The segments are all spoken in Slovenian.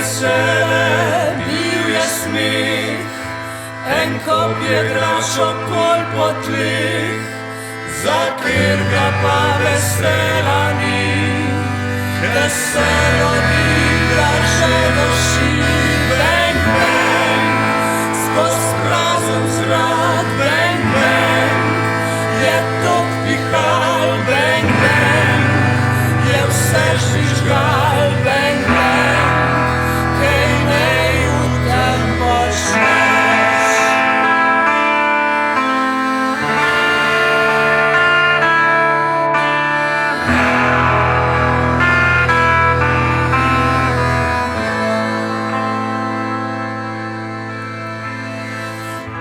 vesele, bil je smih, en kop je grašo pol po tlih, za katerega pa vesela ni, da se odigra že duši. Bang, bang, skoz prazen zrak, bang, bang, je tok pihal, bang, bang, je vse žvižgal, bang, bang, kaj naj v tem počneš.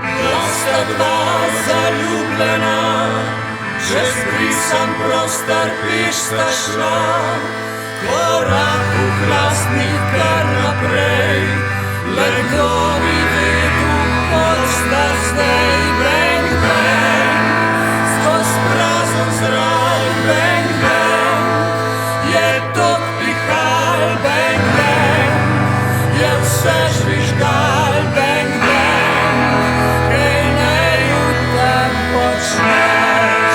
Bila sta dva zaljubljena, čez brisan prostor peš sta šla, korak v hlastnih kar naprej, le kdo bi vedel, kot sta zdaj. Bang, bang, skoz prazen zrak, bang, bang, je tok pihal, bang, bang, je vse žvižgal, bang, bang, kaj naj v tem počneš.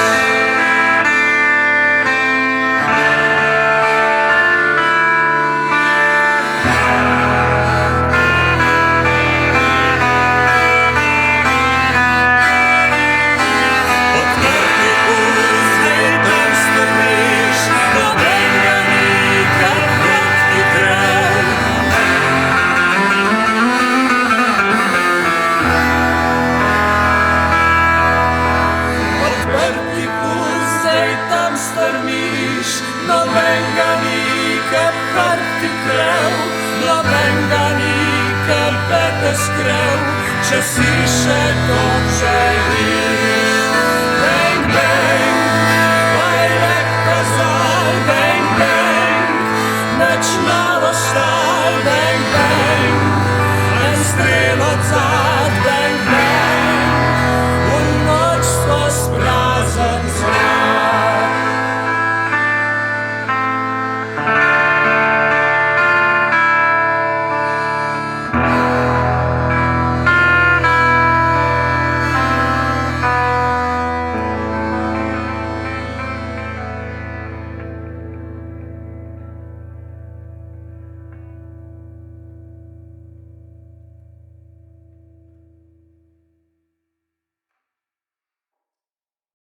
Nobenega ni, ker hrt ti krel, nobenega ni, ker bete skrel, če si še to želiš. Bang, bang.